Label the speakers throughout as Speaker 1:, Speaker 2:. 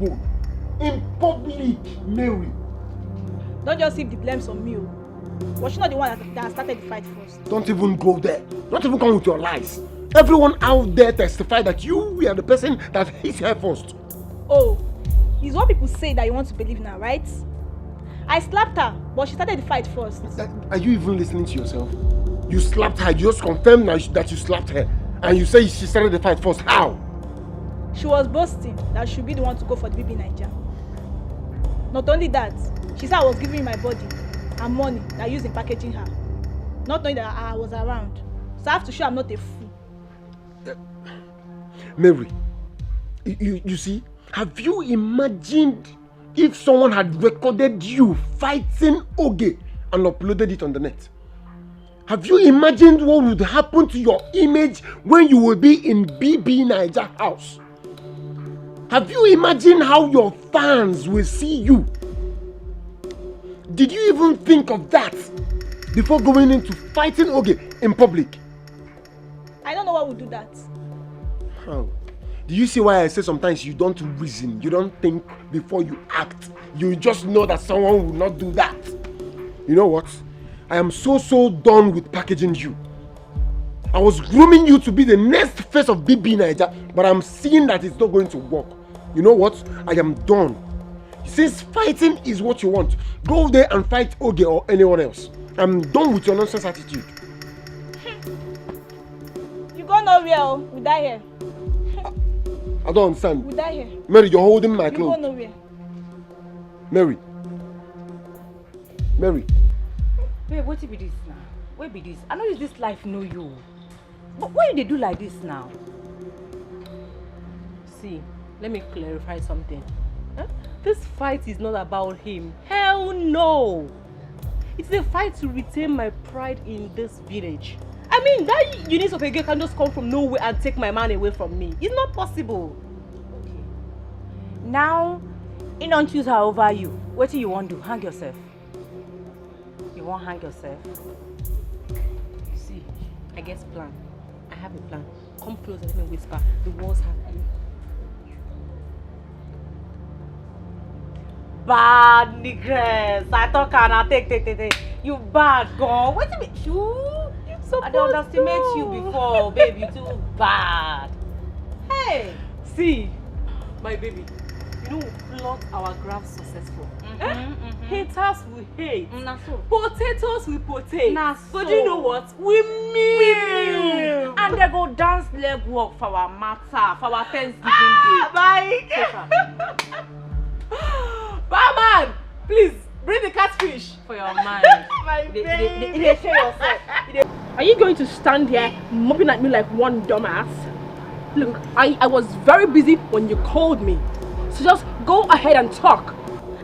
Speaker 1: bone. In public, Mary.
Speaker 2: Don't just heap the blames on me. Was she not the one that started the fight first?
Speaker 1: Don't even go there. Don't even come with your lies. Everyone out there testified that you were the person that hit her first.
Speaker 2: Oh, it's what people say that you want to believe now, right? I slapped her, but she started the fight first.
Speaker 1: Are you even listening to yourself? You slapped her. You just confirmed that you slapped her. And you say she started the fight first. How?
Speaker 2: She was boasting that she should be the one to go for the baby Niger. Not only that, she said I was giving my body and money that I used in packaging her. Not knowing that I was around. So I have to show I'm not a fool.
Speaker 1: Mary, you see, have you imagined if someone had recorded you fighting Oge and uploaded it on the net? Have you imagined what would happen to your image when you will be in BB Niger house? Have you imagined how your fans will see you? Did you even think of that before going into fighting Oge in public?
Speaker 2: I don't know what would do that.
Speaker 1: How? Do you see why I say sometimes you don't reason, you don't think before you act? You just know that someone will not do that. You know what? I am so done with packaging you. I was grooming you to be the next face of BB Niger, but I'm seeing that it's not going to work. You know what? I am done. Since fighting is what you want, go there and fight Oge or anyone else. I'm done with your nonsense attitude.
Speaker 2: You go nowhere, we die here.
Speaker 1: I don't understand.
Speaker 2: We die here.
Speaker 1: Mary, you're holding my clothes.
Speaker 2: You go nowhere.
Speaker 1: Mary. Mary.
Speaker 3: Babe, what be this now? What be this? I know this life know you. But why they do like this now?
Speaker 4: See, let me clarify something. Huh? This fight is not about him. Hell no! It's a fight to retain my pride in this village. I mean, that unit of a girl can just come from nowhere and take my man away from me. It's not possible.
Speaker 3: Okay. Now, you don't choose her over you. What do you want to do? Hang yourself. You won't hang yourself.
Speaker 4: See, I guess plan. I have a plan. Come close and let me whisper. The walls have you.
Speaker 3: Bad niggas. I thought I take. You bad girl. What do you mean? I don't underestimate you before, babe. You too bad. Hey.
Speaker 4: See, my baby. You know, we plot our graph successful. Haters will hate. Potatoes will potato. But you know what? We mean.
Speaker 3: And they go dance leg walk for our matter, for our Thanksgiving day.
Speaker 4: Bye. Barman, please bring the catfish
Speaker 3: For your mind.
Speaker 4: My baby.
Speaker 3: They show yourself.
Speaker 5: Are you going to stand here mopping at me like one dumbass? Look, I was very busy when you called me. So just go ahead and talk.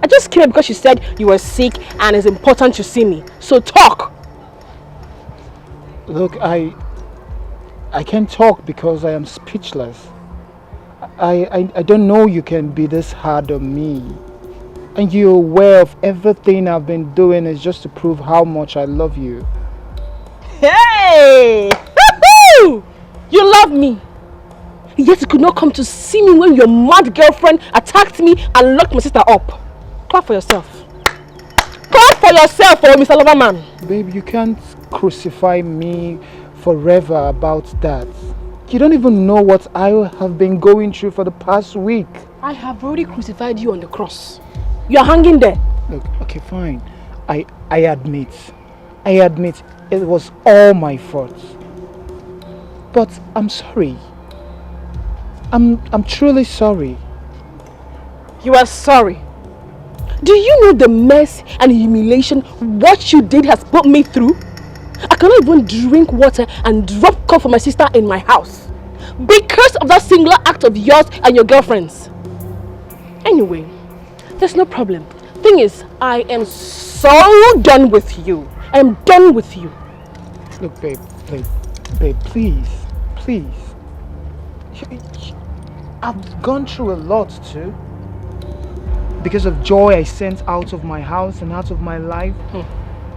Speaker 5: I just came because you said you were sick and it's important to see me. So talk.
Speaker 6: Look, I can't talk because I am speechless. I don't know you can be this hard on me. And you're aware of everything I've been doing is just to prove how much I love you.
Speaker 5: Hey! Woo-hoo! You love me. Yet you could not come to see me when your mad girlfriend attacked me and locked my sister up. Clap for yourself. Clap for yourself, oh, Mr. Loverman.
Speaker 6: Babe, you can't crucify me forever about that. You don't even know what I have been going through for the past week.
Speaker 5: I have already crucified you on the cross. You are hanging there.
Speaker 6: Look, okay, fine. I admit it was all my fault. But I'm sorry. I'm truly sorry.
Speaker 5: You are sorry. Do you know the mess and humiliation what you did has put me through? I cannot even drink water and drop cough for my sister in my house because of that singular act of yours and your girlfriend's. Anyway, there's no problem. Thing is, I am so done with you. I am done with you.
Speaker 6: Look, babe, please. I've gone through a lot too. Because of joy I sent out of my house and out of my life.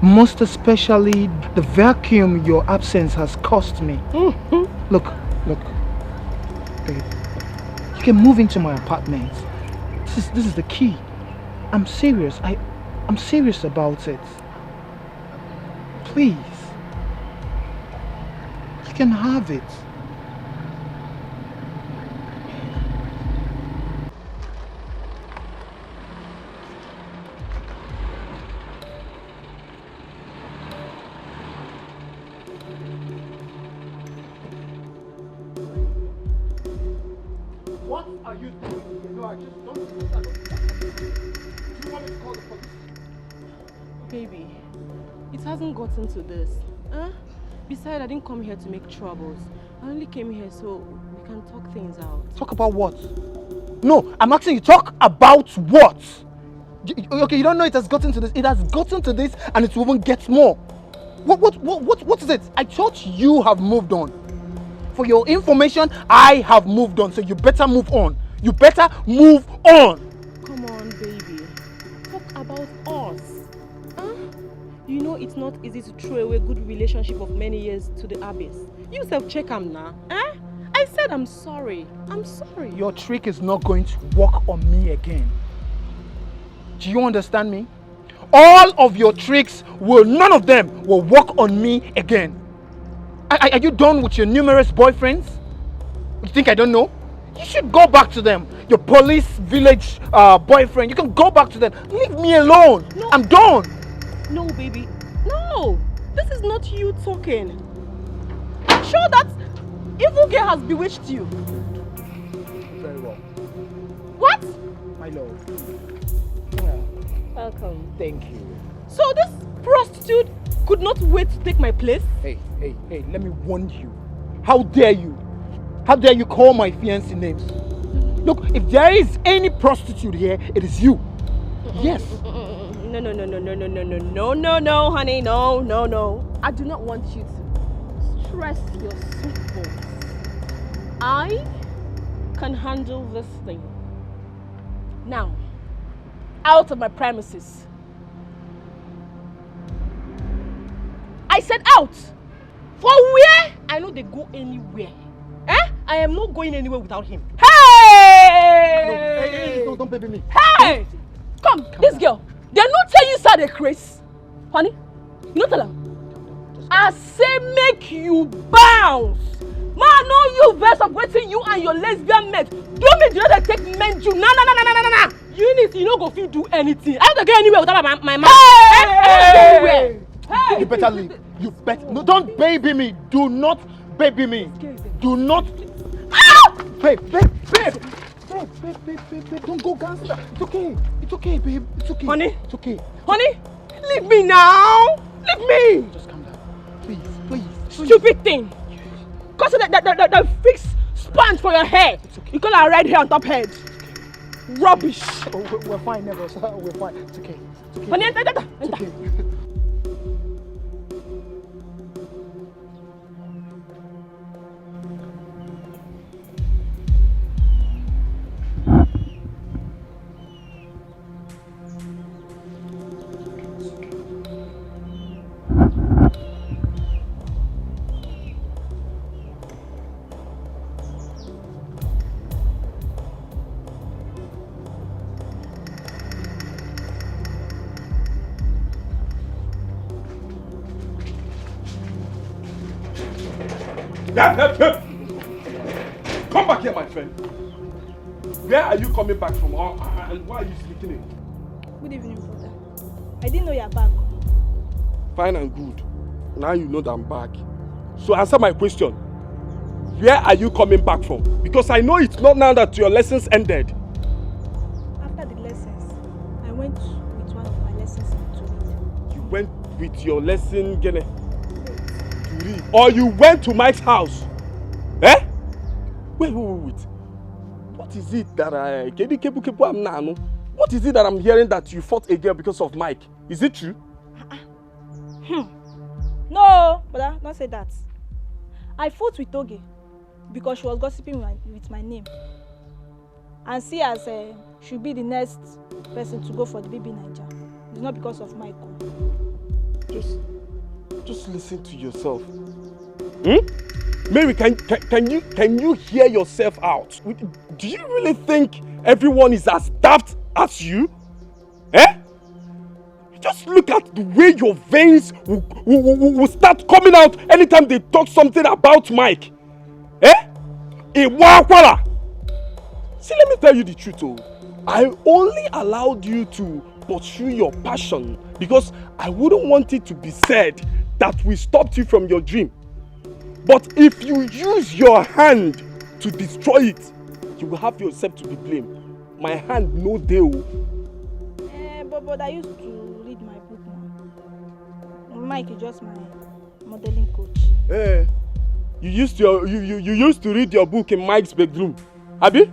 Speaker 6: Most especially the vacuum your absence has cost me. Look, babe, you can move into my apartment. This is the key. I'm serious. I'm serious about it. Please. You can have it.
Speaker 1: What are you doing? No, I just don't. Do you want me to call the police?
Speaker 4: Baby, it hasn't gotten to this. Huh? Besides, I didn't come here to make troubles. I only came here so we can talk things out.
Speaker 6: Talk about what? No, I'm asking you, talk about what? Okay, you don't know it has gotten to this. It has gotten to this and it will even get more. What is it? I thought you have moved on. For your information, I have moved on, so you better move on. You better move on.
Speaker 4: Come on, baby. Talk about us. Huh? You know it's not easy to throw away a good relationship of many years to the abyss. You self-check am now. Eh? I said I'm sorry. I'm sorry.
Speaker 6: Your trick is not going to work on me again. Do you understand me? All of your tricks none of them will work on me again. Are you done with your numerous boyfriends? You think I don't know? You should go back to them. Your police village boyfriend, you can go back to them. Leave me alone. No. I'm done.
Speaker 4: No, baby. No. This is not you talking. I'm sure that evil girl has bewitched you.
Speaker 6: Very well.
Speaker 4: What?
Speaker 6: My love. Well,
Speaker 4: welcome.
Speaker 6: Thank you.
Speaker 4: So this prostitute could not wait to take my place?
Speaker 6: Hey, let me warn you. How dare you? How dare you call my fiancé names? Look, if there is any prostitute here, it is you. Yes.
Speaker 4: No, honey, no. I do not want you to stress your sweet bones. I can handle this thing. Now, out of my premises. I said out. For where? I know they go anywhere. Eh? I am not going anywhere without him. Hey!
Speaker 6: No, don't baby me.
Speaker 4: Hey! Come, this girl. They not tell you sad a Chris. Honey, you not tell her. I say make you bounce. Man, know you verse of waiting you and your lesbian mate. Don't make you not take men you. Nah. You don't go feel do anything. I don't go anywhere without my man.
Speaker 6: Hey! Hey! You better leave. You better. No, don't baby me. Do not baby me. Do not. Ah! Babe. Don't go gangster. It's okay, babe. It's okay.
Speaker 4: Honey.
Speaker 6: It's okay.
Speaker 4: Honey, leave me now. Leave me.
Speaker 6: Just calm down. Please.
Speaker 4: Stupid thing. Cause the fixed sponge for your hair. Okay. You call her red hair on top head. Rubbish.
Speaker 6: Oh, we're fine, never. We're fine. It's okay.
Speaker 4: Honey, enter.
Speaker 6: It's okay.
Speaker 1: Come back here, my friend. Where are you coming back from? And why are you sleeping in?
Speaker 2: Good evening, brother. I didn't know you're back.
Speaker 1: Fine and good. Now you know that I'm back. So answer my question. Where are you coming back from? Because I know it's not now that your lessons ended.
Speaker 2: After the lessons, I went with one of my lessons to read.
Speaker 1: You went with your lesson, Gene? To read? Or you went to Mike's house? Eh? Wait. What is it that what is it that I'm hearing that you fought a girl because of Mike? Is it true?
Speaker 2: No, brother, don't say that. I fought with Oge because she was gossiping with my name. And see as she'll be the next person to go for the baby Niger. It's not because of Mike.
Speaker 1: Just listen to yourself. Mary, can you hear yourself out? Do you really think everyone is as daft as you? Eh? Just look at the way your veins will start coming out anytime they talk something about Mike. Eh? Iwakwala. See, let me tell you the truth, oh. I only allowed you to pursue your passion because I wouldn't want it to be said that we stopped you from your dream. But if you use your hand to destroy it, you will have yourself to be blamed. My hand no deal.
Speaker 2: But I used to read my book now. Mike is just my modeling coach.
Speaker 1: You used to read your book in Mike's bedroom, Abi?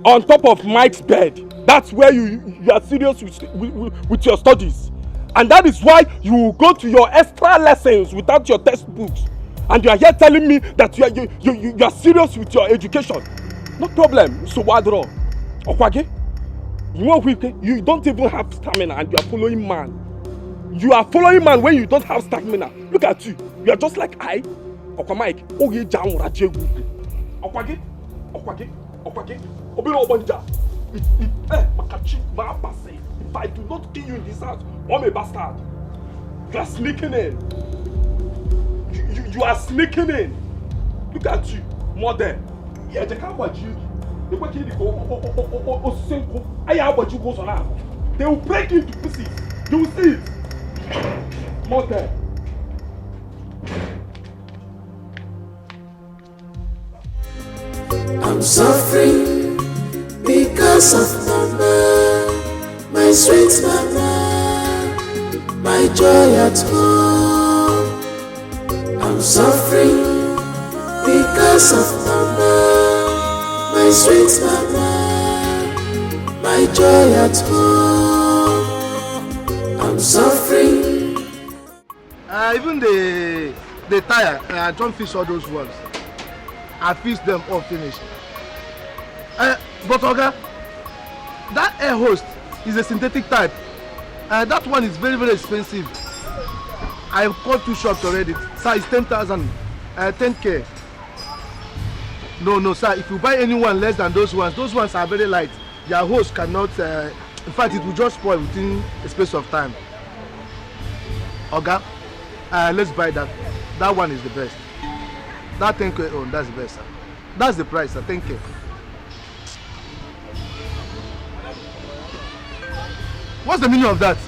Speaker 1: On top of Mike's bed. That's where you are serious with your studies. And that is why you go to your extra lessons without your textbooks. And you are here telling me that you are serious with your education. No problem. So what draw? Okwage? You don't even have stamina and you are following man. You are following man when you don't have stamina. Look at you. You are just like I. Okwa Mike. Oye jam rajegu. Okwage? Obiro obanja. Makachi ma passe. If I do not kill you in this house, I'm a bastard. You are sneaking in. You are sneaking in. Look at you, mother. Yeah, they can't watch you. They will kill you. They will break into pieces. You will see it. Mother.
Speaker 7: I'm suffering because of mama, my sweet mama, my joy at home. I'm suffering because of mama, my sweet mama, my joy at home. I'm suffering.
Speaker 8: Even the tire, I don't fix all those ones. I fix them all finished. But Oga, that air host is a synthetic type. That one is very, very expensive. I've called 2 shops already. Sir, it's 10,000, 10K. No, sir, if you buy any one less than those ones are very light. Your host cannot, in fact, it will just spoil within a space of time. Oga, let's buy that. That one is the best. That 10K, oh, that's the best, sir. That's the price, sir, 10K. What's the meaning of that?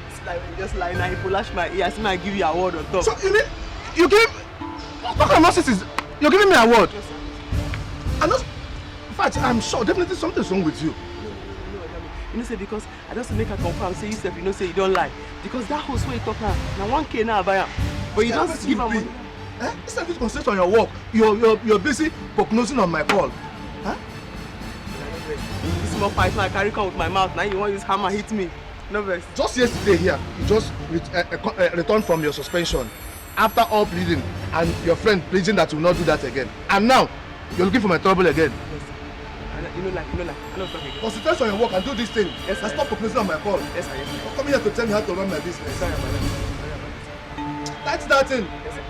Speaker 9: It's like when you just lie now, you lash my ear, I give you a word on top.
Speaker 8: So you give what kind of nonsense is you're giving me a word?
Speaker 9: Yes, sir.
Speaker 8: And in fact, I'm sure definitely something's wrong with you.
Speaker 9: You know, say because I just make her confirm, say you say you know, say you don't lie. Because that host where you talk now 1K now buy him. But you just give her money.
Speaker 8: Instead of you concentrate on your work, you're busy prognosing on my call. Huh?
Speaker 9: This small fight now I carry on with my mouth. Now you want to use hammer hit me. No verse.
Speaker 8: Just yesterday here, you just returned from your suspension after all pleading and your friend pleading that you will not do that again. And now you're looking for my trouble again.
Speaker 9: Yes, sir. You know, I'm not talking.
Speaker 8: Concentrate on your work and do this thing.
Speaker 9: Yes, sir.
Speaker 8: And stop prognosing on my call.
Speaker 9: Yes, sir. Yes, sir.
Speaker 8: Don't come here to tell me how to run my business.
Speaker 9: Sorry,
Speaker 8: That's that thing.
Speaker 9: Yes, sir.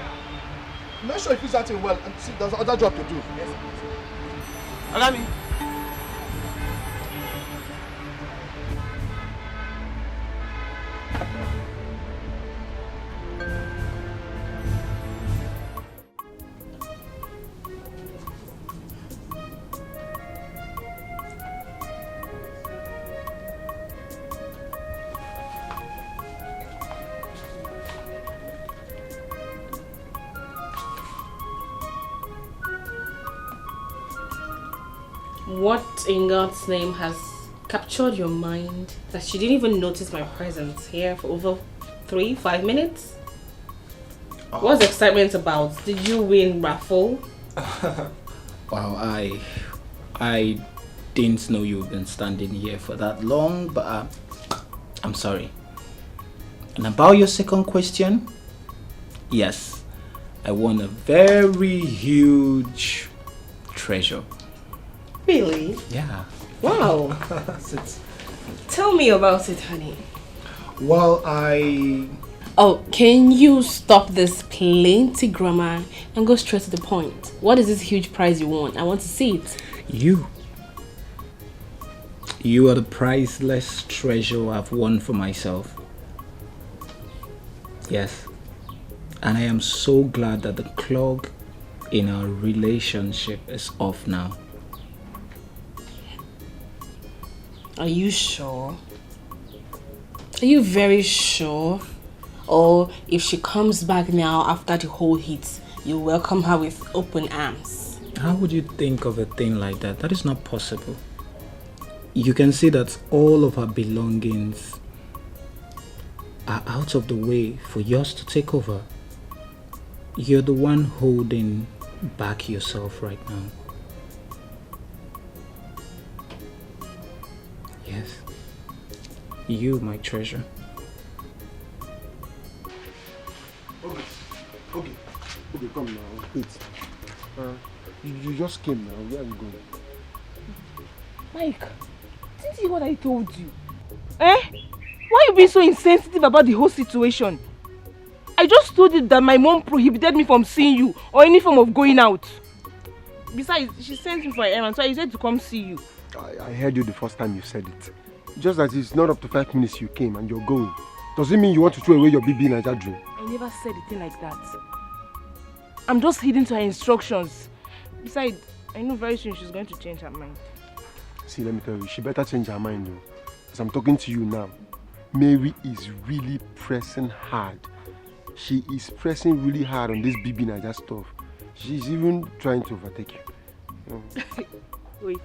Speaker 8: I'm not sure if it's that thing well. And see, there's another job to do.
Speaker 9: Yes, sir. Allow me.
Speaker 4: What in God's name has captured your mind that you didn't even notice my presence here for over 3-5 minutes? What's the excitement about? Did you win raffle?
Speaker 6: Wow, I didn't know you've been standing here for that long, but I'm sorry. And about your second question, yes, I won a very huge treasure.
Speaker 4: Really?
Speaker 6: Yeah.
Speaker 4: Wow. Tell me about it, honey.
Speaker 6: Well, I
Speaker 5: Oh, can you stop this plenty grammar and go straight to the point? What is this huge prize you want? I want to see it.
Speaker 10: You are the priceless treasure I've won for myself. Yes. And I am so glad that the clog in our relationship is off now.
Speaker 5: Are you sure? Are you very sure? Or if she comes back now after the whole hit, you welcome her with open arms?
Speaker 10: How would you think of a thing like that? That is not possible. You can see that all of her belongings are out of the way for yours to take over. You're the one holding back yourself right now. Yes. You, my treasure.
Speaker 1: Okay, come now. Wait. You just came now. Where are you going?
Speaker 5: Mike, didn't you hear what I told you? Eh? Why you being so insensitive about the whole situation? I just told you that my mom prohibited me from seeing you or any form of going out. Besides, she sent me for an errand, so I said to come see you.
Speaker 1: I heard you the first time you said it. Just that it's not up to 5 minutes you came and you're going. Does it mean you want to throw away your BB Naija dream?
Speaker 5: I never said a thing like that. I'm just heeding to her instructions. Besides, I know very soon she's going to change her mind.
Speaker 1: See, let me tell you, she better change her mind though. As I'm talking to you now, Mary is really pressing hard. She is pressing really hard on this BB Naija stuff. She's even trying to overtake you.
Speaker 5: Wait.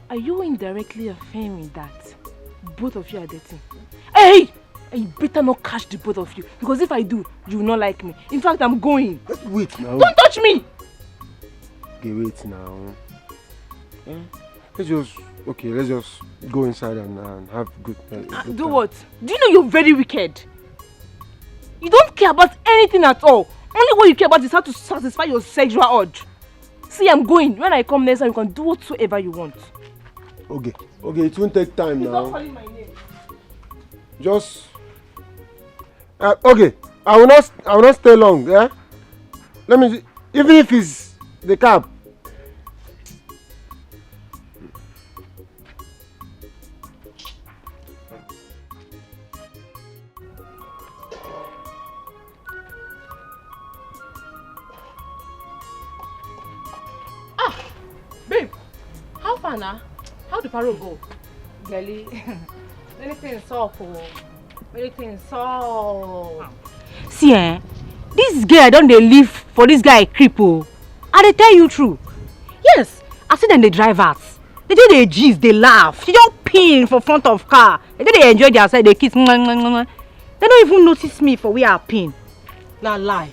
Speaker 5: Are you indirectly affirming that both of you are dating? Hey! I better not catch the both of you, because if I do, you will not like me. In fact, I'm going.
Speaker 1: Wait now.
Speaker 5: Don't touch me!
Speaker 1: Okay, wait now. Let's just go inside and have good
Speaker 5: Do
Speaker 1: time.
Speaker 5: what? Do you know you're very wicked? You don't care about anything at all. Only what you care about is how to satisfy your sexual urge. See, I'm going. When I come next time, you can do whatsoever you want.
Speaker 1: Okay, it won't take time now.
Speaker 5: Stop calling my name.
Speaker 1: Just okay. I will not stay long. Yeah. Let me see. Even if it's the cab.
Speaker 5: Babe, how far now? How the parole go?
Speaker 3: Girlie, anything's up, anything's up.
Speaker 5: See, this girl don't they live for this guy cripple. I they tell you true. Yes, I see them they drive us. They do they gist, they laugh. She don't pin for front of car. They do they enjoy themselves, they kiss. They don't even notice me for where I pin.
Speaker 4: Now lie.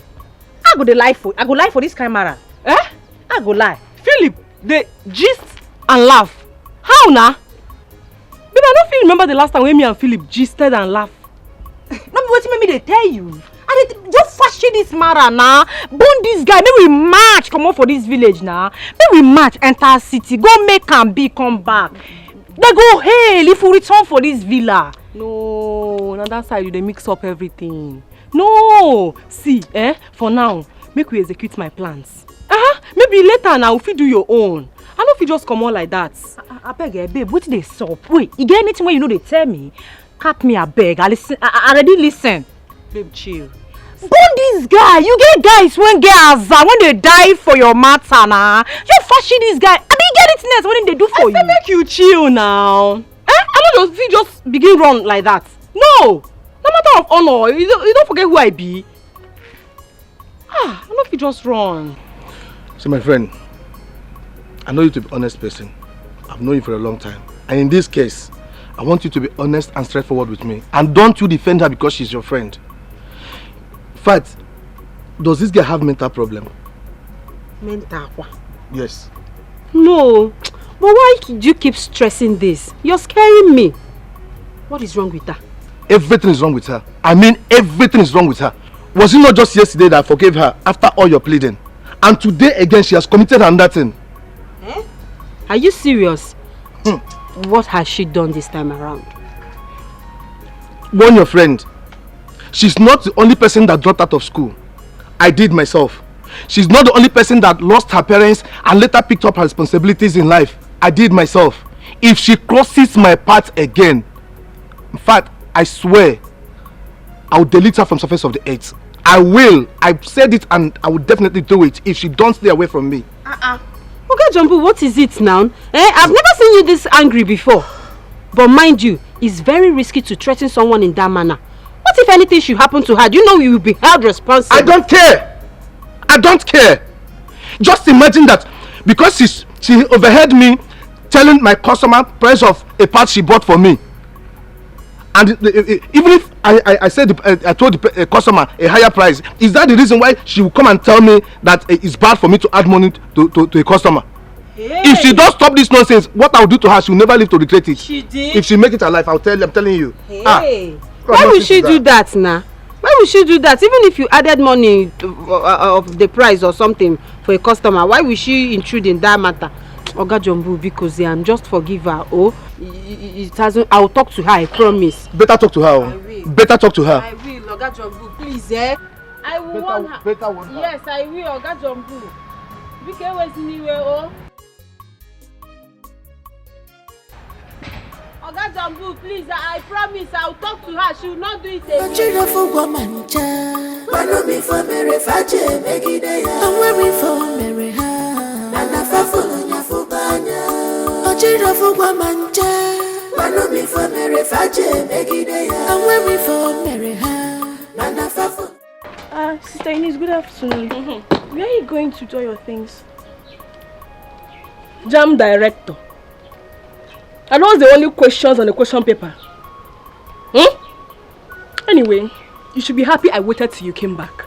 Speaker 5: I go lie for this camera. Eh? I go lie.
Speaker 4: Philip, they gist and laugh. How now? Babe, I don't feel remember the last time when me and Philip gisted and laughed.
Speaker 5: No, but what me they tell you? I just fashion this matter now. Bone this guy. Maybe we march. Come on for this village now. Maybe we march enter city. Go make and be come back. They go hail if we return for this villa.
Speaker 4: No, on that side they mix up everything. No, see, for now, make we execute my plans. Maybe later now if you do your own. I know if you just come on like that.
Speaker 5: I beg, babe, what they sup? Wait, you get anything where you know they tell me? Cap me, I beg. I listen. I already listen.
Speaker 4: Babe, chill.
Speaker 5: Bone this guy. You get guys when get azar when they die for your matter now. You fashion this guy. I mean, get it next. What did they do for you?
Speaker 4: I make you chill now. I don't just begin run like that. No matter of honor. You don't forget who I be. I know if you just run.
Speaker 8: So my friend, I know you to be an honest person. I've known you for a long time. And in this case, I want you to be honest and straightforward with me. And don't you defend her because she's your friend. In fact, does this girl have mental problem?
Speaker 11: Mental what?
Speaker 8: Yes.
Speaker 11: No. But why do you keep stressing this? You're scaring me. What is wrong with her?
Speaker 8: Everything is wrong with her. I mean everything is wrong with her. Was it not just yesterday that I forgave her after all your pleading? And today again she has committed another thing.
Speaker 11: Are you serious? What has she done this time around?
Speaker 8: warn your friend. She's not the only person that dropped out of school. I did myself. She's not the only person that lost her parents and later picked up her responsibilities in life. I did myself. If she crosses my path again, in fact, I swear, I will delete her from the surface of the earth. I will. I've said it and I will definitely do it if she don't stay away from me.
Speaker 11: Okay, Jumbo, what is it now? I've never seen you this angry before. But mind you, it's very risky to threaten someone in that manner. What if anything should happen to her? Do you know you will be held responsible?
Speaker 8: I don't care. I don't care. Just imagine that because she overheard me telling my customer price of a part she bought for me. And even if I said I told the customer a higher price, is that the reason why she will come and tell me that it's bad for me to add money to a customer? Hey. If she don't stop this nonsense, what I'll do to her, she'll never live to regret it.
Speaker 11: She did?
Speaker 8: If she make it alive, I'm telling you.
Speaker 11: Hey. Why will she do that now? Why will she do that? Even if you added money of the price or something for a customer, why will she intrude in that matter? Oga Jumbo, because just forgive her. Oh, it hasn't. I'll talk to her, I promise.
Speaker 8: Better talk to her.
Speaker 11: I will.
Speaker 8: Better talk to her.
Speaker 11: I will, Oga Jumbo, please, I will warn her.
Speaker 8: Better warn her.
Speaker 11: Yes, I will, Oga Jumbo. Because where's anywhere, oh? Oga Jumbo, please, I promise I'll talk to her. She will not do it again.
Speaker 2: Sister Ines, good afternoon. Where are you going to do your things?
Speaker 5: Jam director. And what's the only questions on the question paper? Anyway, you should be happy I waited till you came back.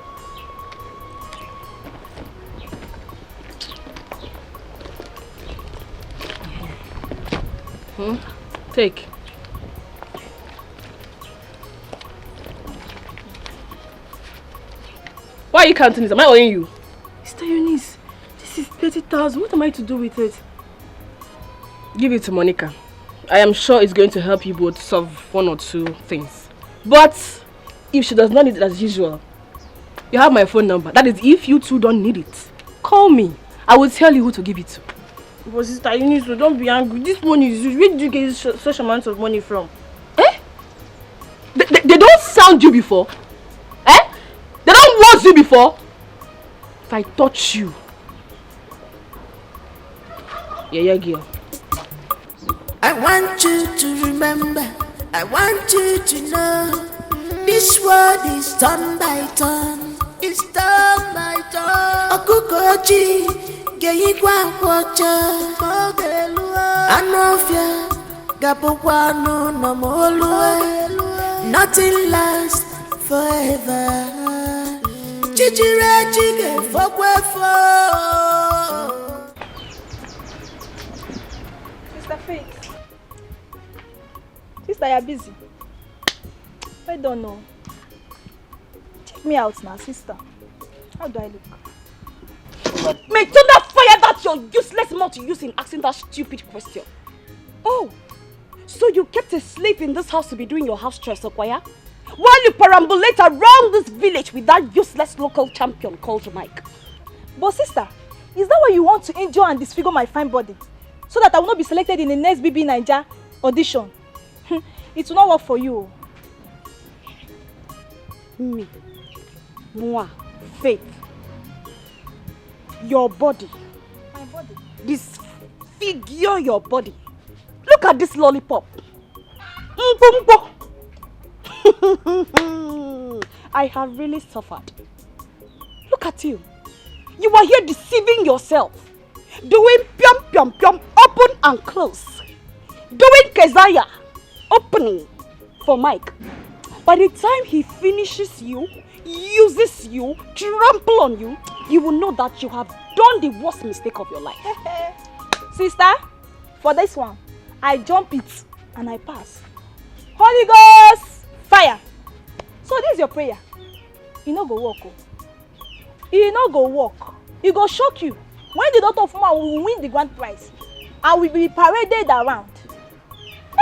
Speaker 5: Take. Why are you counting this? Am I owing you?
Speaker 2: Sister Eunice, this is 30,000. What am I to do with it?
Speaker 5: Give it to Monica. I am sure it's going to help you both solve one or two things. But if she does not need it as usual, you have my phone number. That is if you two don't need it. Call me. I will tell you who to give it to.
Speaker 2: But Sister Eunice, don't be angry. This money is huge. Where did you get such amounts of money from?
Speaker 5: They don't sound you before. They don't want you before. If I touch you. Yeah, girl.
Speaker 7: I want you to remember, I want you to know, this world is turn by turn, it's turn by turn. Okukoji, Geyikwa Wacha, Anofia, Gabukwano, no more, nothing lasts forever. Chichire chige fokwefo.
Speaker 2: Sister Faith. Sister, you're busy. I don't know. Check me out now, sister. How do I look?
Speaker 4: May thunder fire that your useless mouth you use in asking that stupid question. Oh, so you kept a slave in this house to be doing your house chores, Okwaya? While you perambulate around this village with that useless local champion called Mike.
Speaker 2: But sister, is that why you want to injure and disfigure my fine body? So that I will not be selected in the next BB Naija audition? It will not work for you.
Speaker 4: Me, moi, Faith, your body.
Speaker 2: My body?
Speaker 4: Disfigure your body. Look at this lollipop. I have really suffered. Look at you. You are here deceiving yourself. Doing pium pium pium, open and close. Doing Keziah, opening for Mike. By the time he finishes you, uses you, trample on you, you will know that you have done the worst mistake of your life.
Speaker 2: Sister, for this one, I jump it and I pass. Holy Ghost, fire. So this is your prayer. You no go walk. You no go walk. It go shock you. When the daughter of man will win the grand prize, I will be paraded around.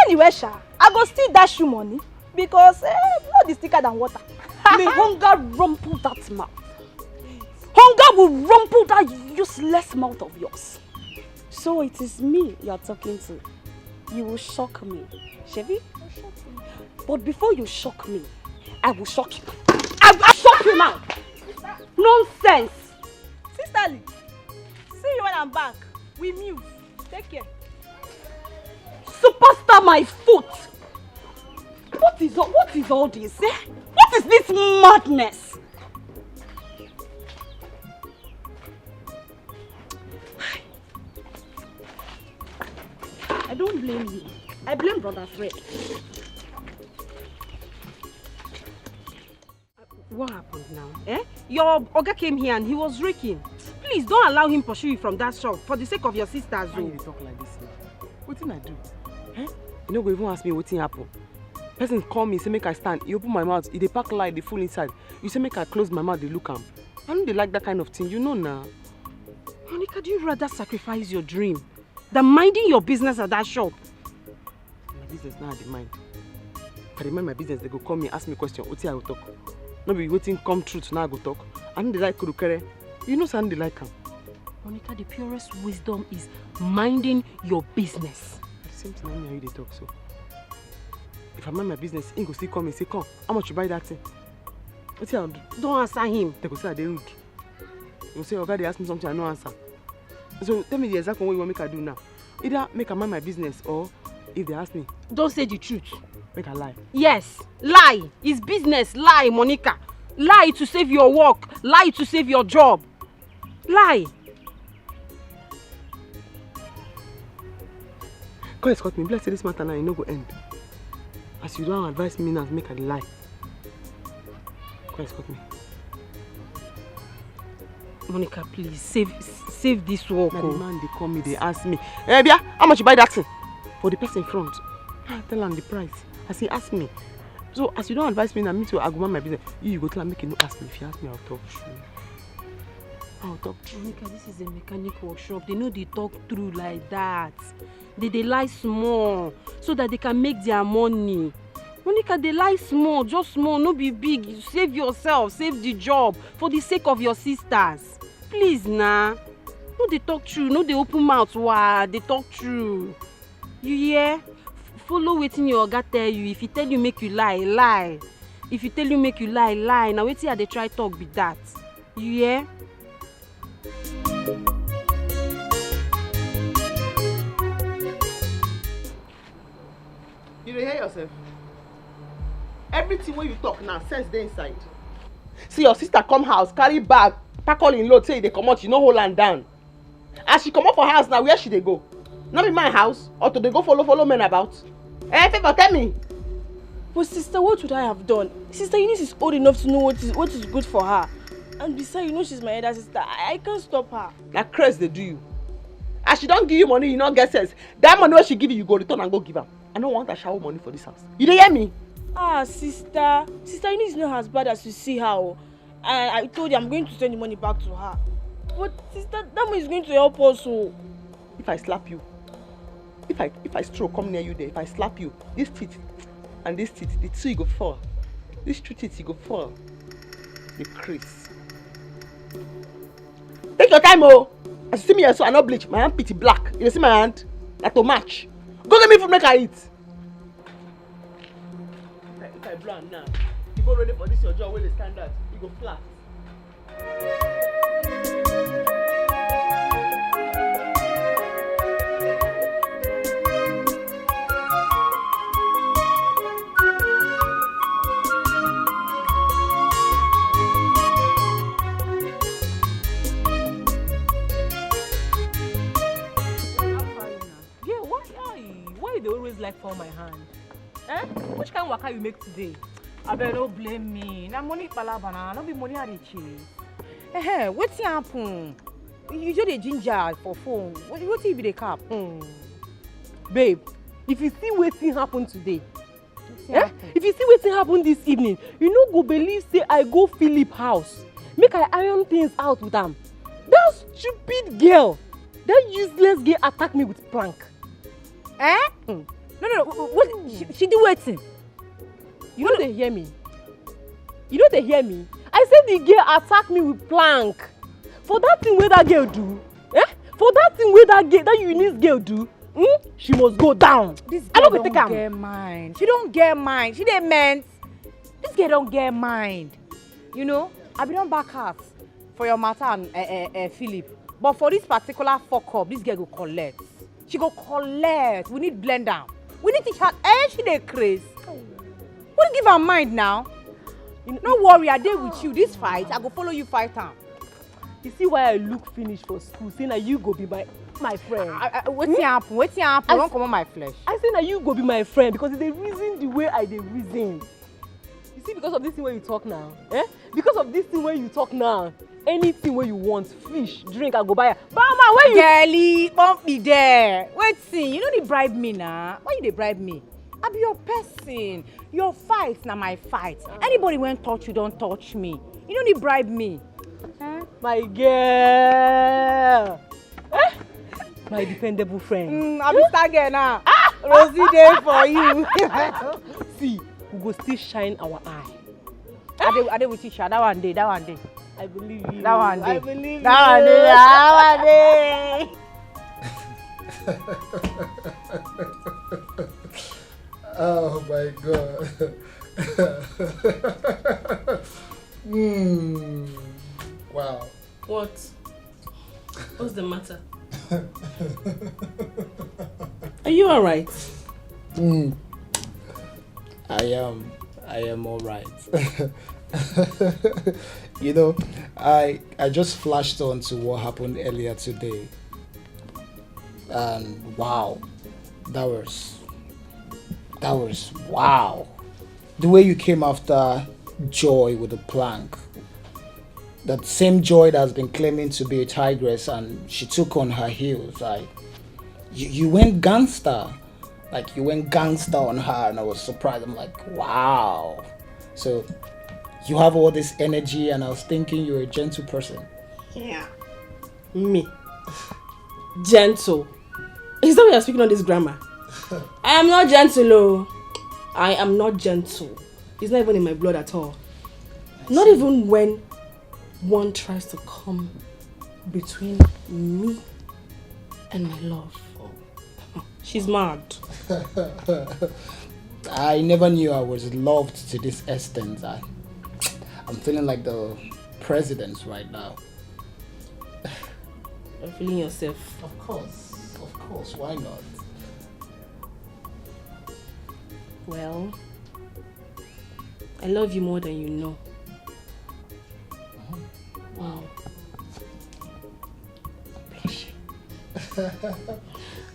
Speaker 2: Anyway, Sha, I go still dash you money. Because blood is thicker than water.
Speaker 11: May hunger rumple that mouth. Hunger will rumple that useless mouth of yours. So it is me you are talking to. You will shock me, Chevy. But before you shock me, I will shock you. I will shock you now. Nonsense.
Speaker 2: Sisterly, see you when I'm back. We move. Take care.
Speaker 11: Superstar my foot. What is all this? Eh? What is this madness? I don't blame you. I blame Brother Fred. What happened now? Eh? Your Oga came here and he was raking. Please don't allow him pursue you from that shop for the sake of your sisters.
Speaker 9: Why you talk like this now? What did I do? Eh? You know, go even ask me what happened. Person call me, say make I stand. You open my mouth, they pack light, they full inside. You say make I close my mouth, they look am. I don't they like that kind of thing, you know now.
Speaker 11: Monica, do you rather sacrifice your dream than minding your business at that shop?
Speaker 9: My business now I dey mind. If I dey mind my business, they go call me, ask me question. What I will talk? No be waiting come truth now I go talk. I don't dey like kurukere. You know something they like am.
Speaker 11: Monica, the purest wisdom is minding your business.
Speaker 9: The same thing I mean how you dey talk so. If I mind my business, he go still call me say, come, how much you buy that thing? What I do?
Speaker 11: Don't answer him.
Speaker 9: They go say I dey rude. You go say, okay, they ask me something I no answer. So tell me the exact one what you want make I do now. Either make I mind my business or if they ask me.
Speaker 11: Don't say the truth.
Speaker 9: Make I lie.
Speaker 11: Yes, lie. It's business. Lie, Monica. Lie to save your work. Lie to save your job. Lie.
Speaker 9: God escort me. Bless this matter now, it no go end. As you don't advise me now, make I lie. God escort me.
Speaker 11: Monica, please save this work.
Speaker 9: Now the man they call me, they ask me, hey Bia, how much you buy that thing? For the person in front. I tell them the price. As he ask me. So as you don't advise me now, me too, I go mind my business. You go tell him make you no ask me. If you ask me, I'll talk true. I'll talk true.
Speaker 11: Monica, this is a mechanic workshop. They know they talk through like that. They lie small so that they can make their money. Monica, they lie small, just small, no be big. Save yourself, save the job for the sake of your sisters. Please, nah. No, they talk true. No, they open mouth. Wow, they talk true. You hear? Follow wetin your oga tell you. If he tell you make you lie, lie. If he tell you make you lie, lie. Now wetin I dey try talk be that. You hear?
Speaker 9: You dey hear yourself? Everything wey you talk now, sense dey inside. See your sister come house, carry bag, pack all in load, say e dey comot, you no hold am down. As she comot for house now, where she dey go? No be my house, or to dey go follow men about? Eh, Favour, tell me.
Speaker 2: But sister, what would I have done? Sister Eunice is old enough to know what is good for her. And besides, you know she's my elder sister. I can't stop her.
Speaker 9: Na craze dey do you. As she don give you money, you no get sense. That money wey she give you go return and go give am. I no want her shower money for this house. You dey hear me?
Speaker 2: Ah, sister Eunice is not as bad as you see her. And I told you I'm going to send the money back to her. But sister, that money is going to help us.
Speaker 9: If I slap you, if I stroke come near you there, if I slap you, this teeth and this teeth, the two you go fall. These two teeth you go fall. The crease. Take your time, oh. As you see me here, so I no bleach. My hand pretty black. You see my hand? Like to match. Go get me food, make I eat. If I blow now, you go ready for this your job where they stand out. You go flat.
Speaker 4: They always like for my hand. Eh? Which kind of waka you make today?
Speaker 3: Abeg, no blame me. Na money palabana, no be money I dey chase. Eh, wetin happen? You just dey ginger for phone. Wetin be the cap?
Speaker 4: Babe, if you see wetin happen today, if you see wetin happen this evening, you no go believe say I go Philip house. Make I iron things out with am. That stupid girl, that useless girl attack me with plank.
Speaker 3: Eh? No. What? She do wetin?
Speaker 5: You know they hear me? You know they hear me? I said the girl attacked me with plank. For that thing where that girl do, for that thing where that unique girl do, she must go down.
Speaker 3: This girl don't get mind. She don't get mind. She didn't meant. This girl don't get mind. You know, I be don't back her for your matter and Philip. But for this particular fuck up, this girl go collect. She go collect. We need blend down. We need to teach her. She dey craze. What give her mind now? No worry, I dey with you. This fight, I go follow you fight am.
Speaker 5: You see why I look finished for school? Saying that you go be my friend.
Speaker 3: Wetin happen? Wetin happen? Don't come on my flesh.
Speaker 5: I say that you go be my friend because they reason the way I dey reason. You see, because of this thing where you talk now, because of this thing where you talk now, anything where you want, fish, drink, I go buy. Mama, where you?
Speaker 3: Girlie, bump me there. Wetin? You no dey bribe me now. Why you dey bribe me? I be your person. Your fight na my fight. Anybody when touch you, don't touch me. You no need bribe me.
Speaker 5: My girl. My dependable friend.
Speaker 3: I be star girl now. Rosie day for you.
Speaker 5: See, we go still shine our eye.
Speaker 3: I dey with you, Sha. That one day.
Speaker 5: I believe you.
Speaker 3: That one day.
Speaker 5: I believe you.
Speaker 3: That one day.
Speaker 6: Oh my God. Wow.
Speaker 4: What? What's the matter? Are you alright?
Speaker 10: I am alright. You know, I just flashed on to what happened earlier today. And wow, that was wow. The way you came after Joy with a plank. That same Joy that's been claiming to be a tigress and she took on her heels. You went gangster. Like you went gangster on her and I was surprised. I'm like, wow. So you have all this energy and I was thinking you're a gentle person.
Speaker 4: Yeah. Me. Gentle. Is that why you're speaking on this grammar? I am not gentle, oh. I am not gentle. It's not even in my blood at all. Not even when one tries to come between me and my love. She's mad.
Speaker 10: I never knew I was loved to this extent. I'm feeling like the president right now.
Speaker 4: You're feeling yourself.
Speaker 10: Of course, why not?
Speaker 4: Well, I love you more than you know. Wow.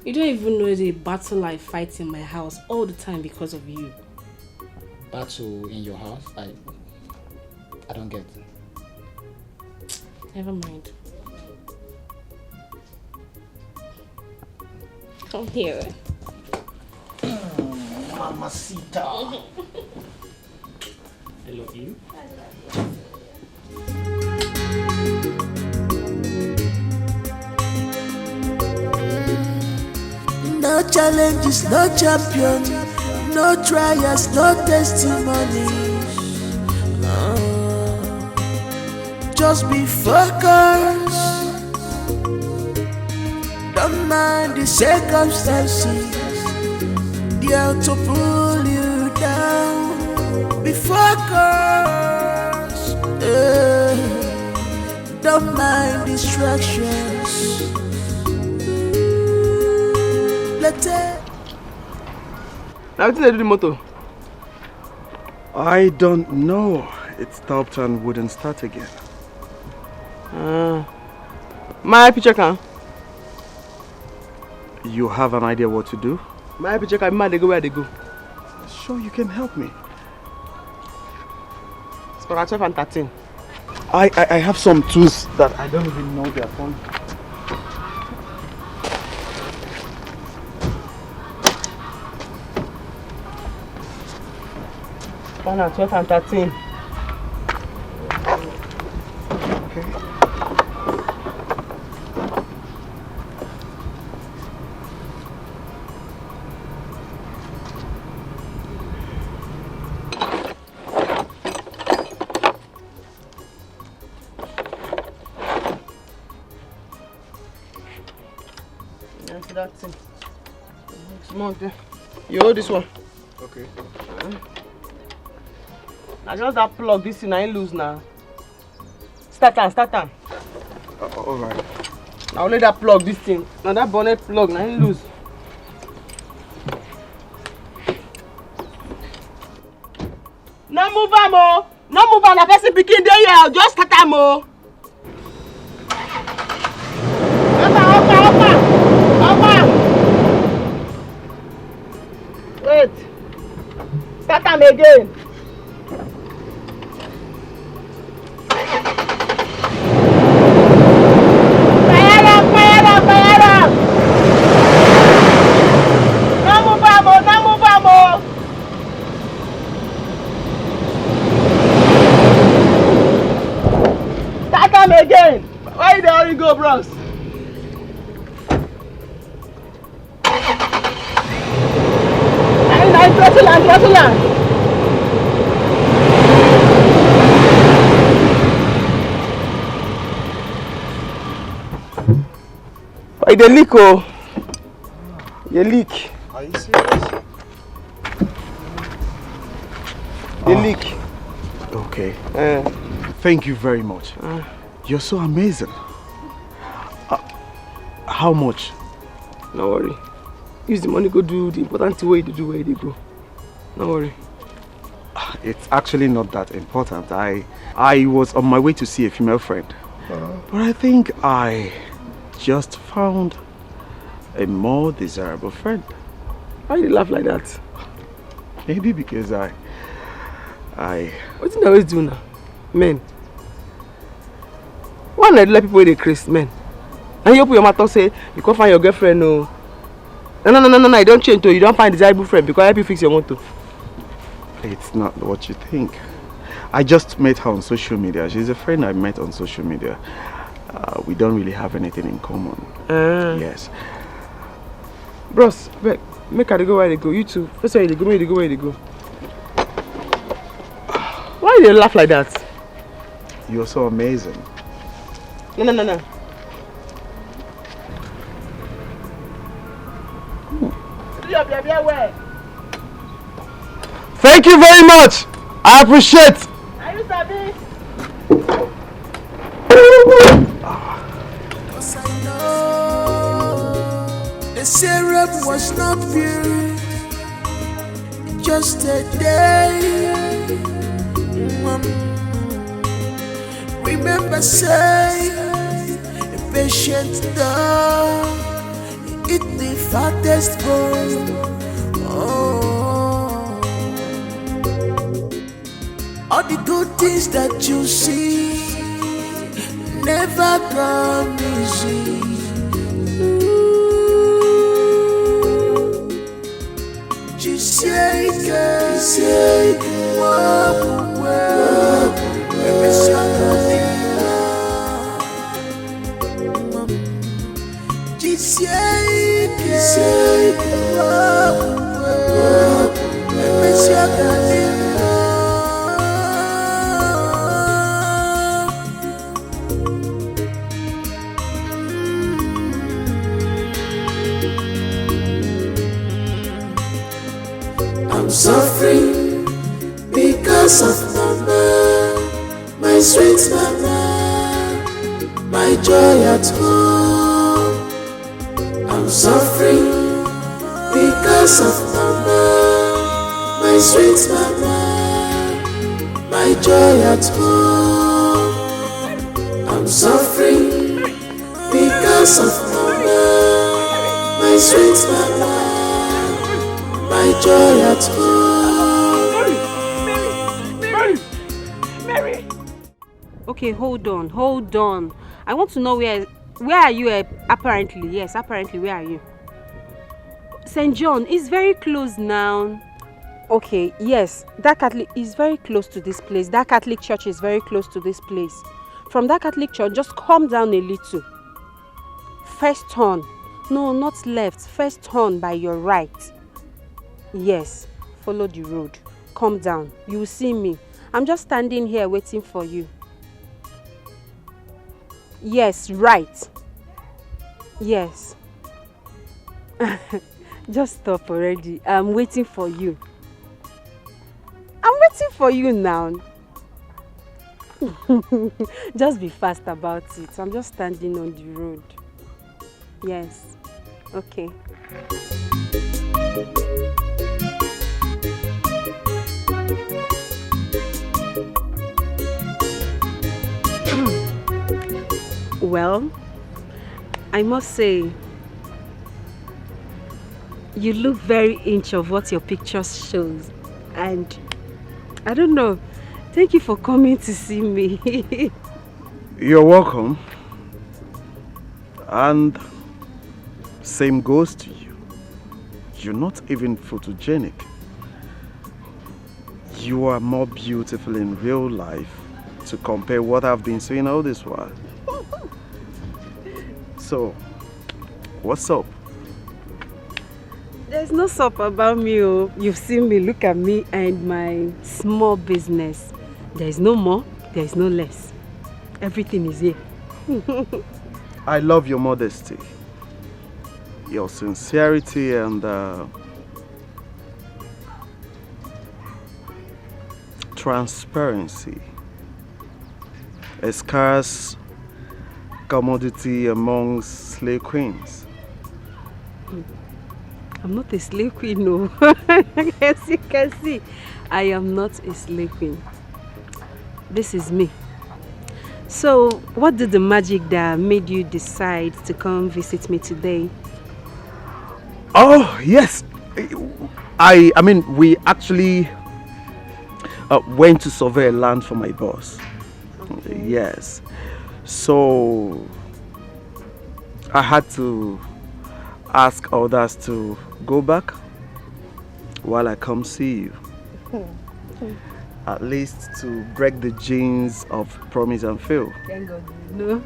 Speaker 4: You don't even know the battle I fight in my house all the time because of you.
Speaker 10: Battle in your house? I don't get it.
Speaker 4: Never mind. Come here.
Speaker 10: Mamacita. I love you.
Speaker 7: No challenges, no champion, no trials, no testimonies. Just be focused. Don't mind the circumstances. They are to pull you down. Be focused. Don't mind distractions.
Speaker 9: Now, what did they do the motor?
Speaker 1: I don't know. It stopped and wouldn't start again.
Speaker 9: My picture can.
Speaker 1: You have an idea what to do?
Speaker 9: My picture can. They go where they go.
Speaker 1: Sure, you can help me.
Speaker 9: It's for 12 and 13.
Speaker 1: I have some tools that I don't even know they're from.
Speaker 9: One and 12 and 13.
Speaker 1: Okay.
Speaker 9: that thing. Small there. You hold this one.
Speaker 8: Okay.
Speaker 9: I just that plug this thing, I ain't lose now. Start on.
Speaker 8: Alright.
Speaker 9: I only that plug this thing. Now that bonnet plug, I ain't lose. No move am oh. No move am, the person picking there here. Just start am oh. Opa. Wait. Start am again. Fire up. No move am oh. Start am again. Where the hell you go, bros? Throttle land. Oh, the leak oh. The leak.
Speaker 8: Are you serious?
Speaker 9: The leak.
Speaker 8: Okay. Thank you very much. You're so amazing. How much?
Speaker 9: No worry. Use the money, go do the important thing where you do where you go. No worry.
Speaker 8: It's actually not that important. I was on my way to see a female friend. But I think I just found a more desirable friend.
Speaker 9: Why you laugh like that?
Speaker 8: Maybe because I
Speaker 9: what do you always do now? Men. Why not let people they crazy, men? And you open your mouth and say you can't find your girlfriend no. No, you don't change to you don't find a desirable friend because I help you fix your motor.
Speaker 8: It's not what you think. I just met her on social media. She's a friend I met on social media. We don't really have anything in common. Yes.
Speaker 9: Bros, make her go where they go. You too. First where they go, make they go where they go. Why do you laugh like that?
Speaker 8: You're so amazing.
Speaker 9: No.
Speaker 8: Thank you very much. I appreciate.
Speaker 9: Are you sabi?
Speaker 7: Cause I know the syrup was not pure, just a day. Remember, say, a patient dog eat the fattest bone. All the good things that you see never come easy. I'm suffering because of mama, my sweet mama, my joy at home. I'm suffering because of mama, my sweet mama, my joy at home. I'm suffering because of mama, my sweet mama, my joy at home.
Speaker 11: Mary. Okay, hold on. I want to know where are you apparently? Yes, apparently where are you? St. John is very close now. Okay, yes, that Catholic is very close to this place. That Catholic church is very close to this place. From that Catholic church, just come down a little. First turn. No, not left. First turn by your right. Yes, follow the road. Come down. You will see me. I'm just standing here waiting for you. Yes, right. Yes. Just stop already. I'm waiting for you. I'm waiting for you now. Just be fast about it. I'm just standing on the road. Yes. Okay. Well, I must say, you look very inch of what your pictures shows, and I don't know. Thank you for coming to see me.
Speaker 8: You're welcome. And same goes to you. You're not even photogenic. You are more beautiful in real life to compare what I've been seeing all this while. So, what's up?
Speaker 11: There's no sup about me. Oh. You've seen me, look at me and my small business. There's no more, there's no less. Everything is here.
Speaker 8: I love your modesty, your sincerity, and transparency. A scarce commodity among slave queens.
Speaker 11: I'm not a slave queen, no. As you can see, I am not a slave queen. This is me. So, what did the magic that made you decide to come visit me today?
Speaker 8: Oh, yes. I mean, we actually went to survey land for my boss. Okay. Yes. So, I had to ask others to go back while I come see you. At least to break the genes of promise and fail.
Speaker 11: Thank God you know.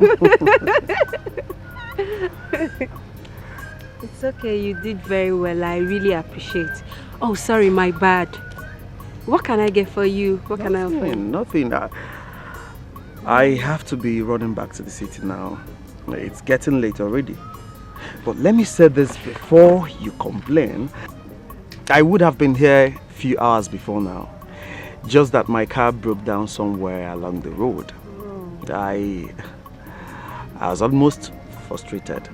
Speaker 11: It's okay, you did very well. I really appreciate. Oh, sorry, my bad. What can I get for you? What can I offer you?
Speaker 8: Nothing. I have to be running back to the city now. It's getting late already. But let me say this before you complain. I would have been here a few hours before now. Just that my car broke down somewhere along the road. I was almost frustrated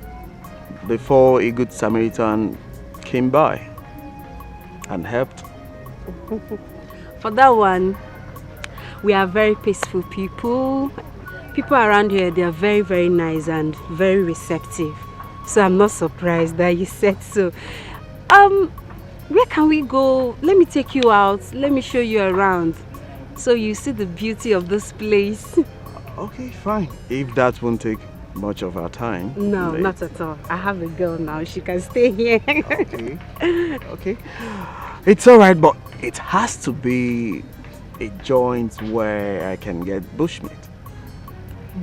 Speaker 8: before a good Samaritan came by and helped.
Speaker 11: For that one, we are very peaceful people. People around here, they are very, very nice and very receptive. So I'm not surprised that you said so. Where can we go? Let me take you out. Let me show you around so you see the beauty of this place.
Speaker 8: Okay, fine. If that won't take much of our time.
Speaker 11: No, not at all. I have a girl now. She can stay here.
Speaker 8: Okay. Okay. It's all right, but it has to be a joint where I can get bushmeat.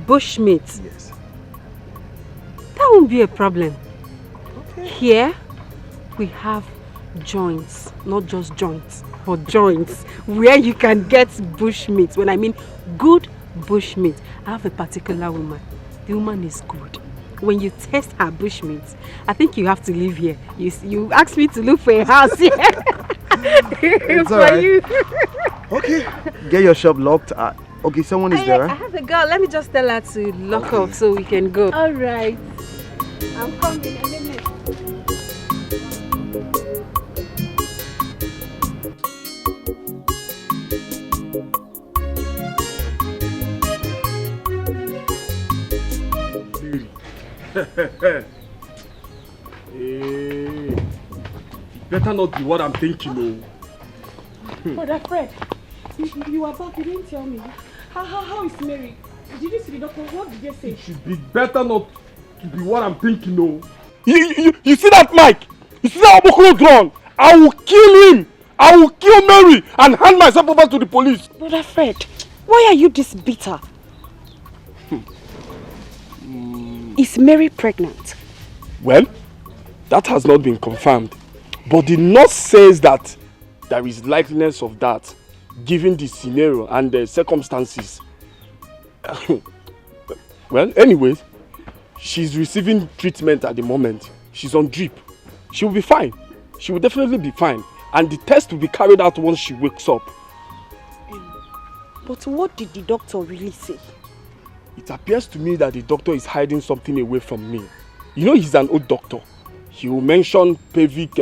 Speaker 11: Bushmeat?
Speaker 8: Yes.
Speaker 11: That won't be a problem.
Speaker 8: Okay.
Speaker 11: Here, we have joints, not just joints, but joints where you can get bushmeat. When I mean good bushmeat, I have a particular woman. The woman is good. When you taste her bushmeat, I think you have to live here. You asked me to look for a house here.
Speaker 8: It's
Speaker 11: for
Speaker 8: right.
Speaker 11: you.
Speaker 8: Okay. Get your shop locked. Okay, someone is there,
Speaker 11: I
Speaker 8: right?
Speaker 11: have a girl. Let me just tell her to lock up so we can go. All right. I'm coming.
Speaker 1: Hey, better not be what I'm thinking, no.
Speaker 5: Brother Fred, you are back. You didn't tell me. How is Mary? Did you see the doctor? What did they say?
Speaker 1: It should be better not to be what I'm thinking, no. You see that, Mike? You see that Obokoro drone? I will kill him. I will kill Mary and hand myself over to the police.
Speaker 5: Brother Fred, why are you this bitter? Is Mary pregnant?
Speaker 1: Well, that has not been confirmed. But the nurse says that there is likeliness of that, given the scenario and the circumstances. Well, anyways, she's receiving treatment at the moment. She's on drip.
Speaker 12: She will be fine. She will definitely be fine. And the test will be carried out once she wakes up.
Speaker 5: But what did the doctor really say?
Speaker 12: It appears to me that the doctor is hiding something away from me. You know he's an old doctor. He will mention pelvic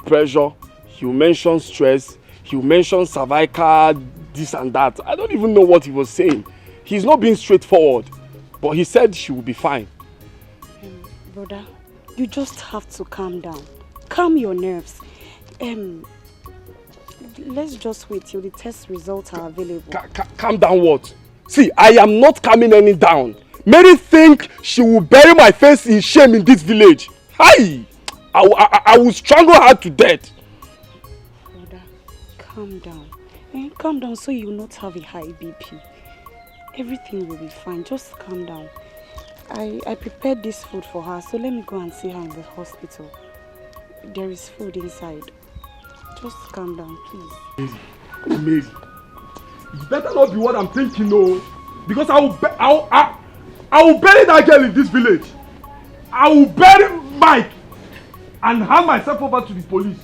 Speaker 12: pressure. He will mention stress. He will mention cervical this and that. I don't even know what he was saying. He's not being straightforward. But he said she will be fine.
Speaker 5: Brother, you just have to calm down. Calm your nerves. Let's just wait till the test results are available.
Speaker 12: Calm down what? See, I am not calming any down. Mary think she will bury my face in shame in this village. Hi! I will strangle her to death.
Speaker 5: Brother, calm down. Calm down so you will not have a high BP. Everything will be fine. Just calm down. I prepared this food for her, so let me go and see her in the hospital. There is food inside. Just calm down, please.
Speaker 12: Mary, it better not be what I'm thinking, no. Because I will bury that girl in this village. I will bury Mike and hand myself over to the police.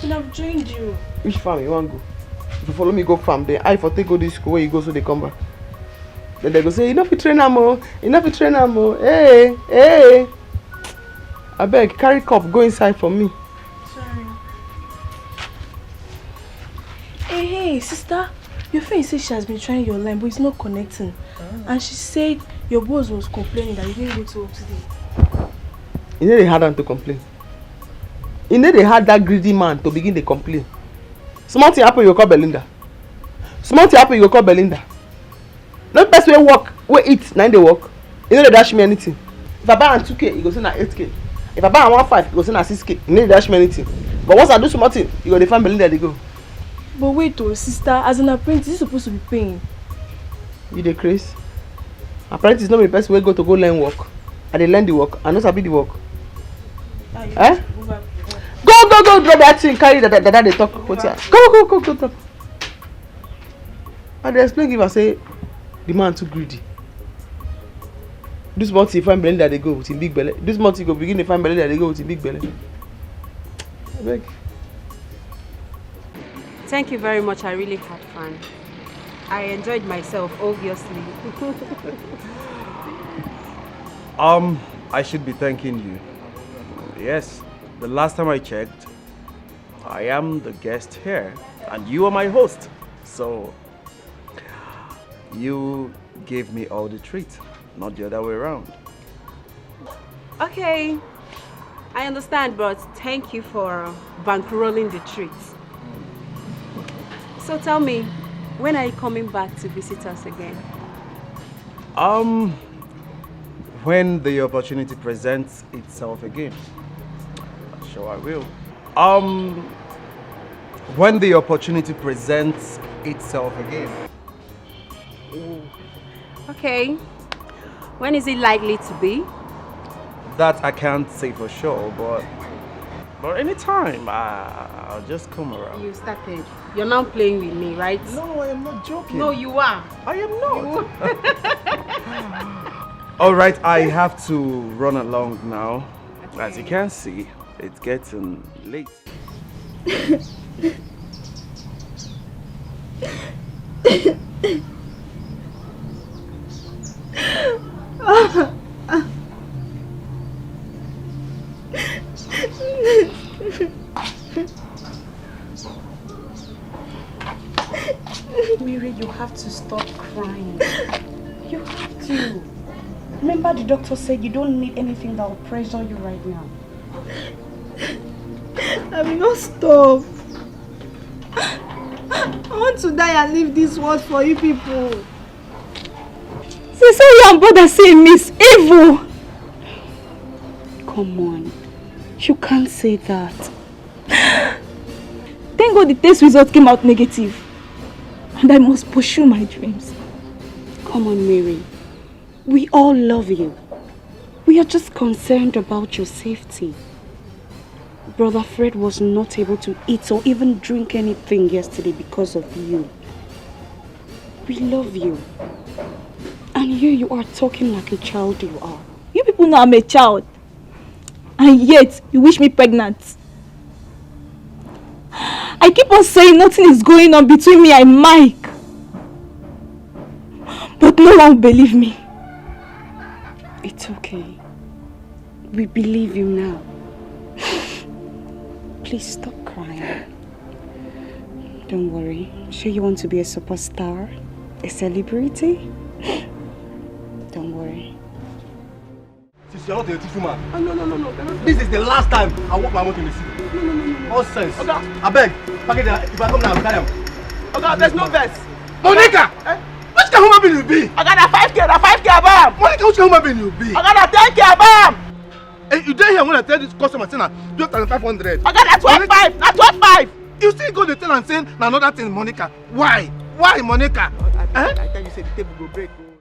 Speaker 5: And I've joined you.
Speaker 9: Which farm you want to go? If you follow me go farm, then I for take go this school where you go so they come back. Then they go say, enough to train am, enough to train am. Hey. I beg, carry cup, go inside for me.
Speaker 5: Sorry. Hey, sister. Your friend said she has been trying your line, but it's not connecting. And she said your boss was complaining that you didn't go to work today.
Speaker 9: You know they had them to complain. You know they had that greedy man to begin to complain. Small thing happen, you call Belinda. Small thing happen, you call Belinda. No best way work, we eat, 9 day work. You know they dash me anything. If I buy 2K, you go send 8K. If I buy 1.5, you go send 6K. You know they dash me anything. But once I do small thing, you go to find Belinda, they go.
Speaker 5: But wait, sister, as an apprentice, you're supposed to be paying.
Speaker 9: You the craze? Apprentice is not the best way to go learn work. And they learn the work, and not sabi the work. Eh? Go, drop that thing, carry that they talk. Go, talk. And they explain, give her, say, the man too greedy. This month, he find Belinda, they go with him big belly. This month, he go begin to find Belinda, they go with him big belly. I beg.
Speaker 11: Thank you very much. I really had fun. I enjoyed myself, obviously.
Speaker 13: I should be thanking you. Yes, the last time I checked, I am the guest here, and you are my host. So, you gave me all the treats, not the other way around.
Speaker 11: Okay. I understand, but thank you for bankrolling the treats. So tell me, when are you coming back to visit us again?
Speaker 13: When the opportunity presents itself again. Sure I will. When the opportunity presents itself again.
Speaker 11: Okay. When is it likely to be?
Speaker 13: That I can't say for sure, but anytime, I'll just come around.
Speaker 11: You started. You're now playing with me, right?
Speaker 13: No, I am not joking.
Speaker 11: No, you are.
Speaker 13: I am not. All right, I have to run along now. Okay. As you can see, it's getting late.
Speaker 3: Mary, you have to stop crying. You have to. Remember the doctor said you don't need anything that will pressure you right now.
Speaker 2: I will not stop. I want to die and leave this world for you people. Say sorry and brother say Miss Evil.
Speaker 3: Come on. You can't say that.
Speaker 2: Thank God the test result came out negative. And I must pursue my dreams.
Speaker 3: Come on, Mary. We all love you. We are just concerned about your safety. Brother Fred was not able to eat or even drink anything yesterday because of you. We love you. And here you are talking like a child you are.
Speaker 2: You people know I'm a child. And yet, you wish me pregnant. I keep on saying nothing is going on between me and Mike. But no one will believe me.
Speaker 3: It's okay. We believe you now. Please stop crying. Don't worry. Sure you want to be a superstar? A celebrity? Don't worry.
Speaker 8: Since you're not a teacher man. Oh, no. This is the last time I walk my mouth in the city. No. All sense. Okay. I beg. Package, if I come now, I'll carry him.
Speaker 9: Okay, there's no verse.
Speaker 8: Monica! Which kind of human being you be?
Speaker 9: I got a 5K above.
Speaker 8: Monica, which kind of human being you be?
Speaker 9: I got a 10K above.
Speaker 8: Hey, you didn't hear when I tell this customer saying 12,500.
Speaker 9: I got a 12.5. Not 12.5.
Speaker 8: You still go to tell and saying another thing, Monica. Why? Why, Monica?
Speaker 9: I tell you, say the table go break.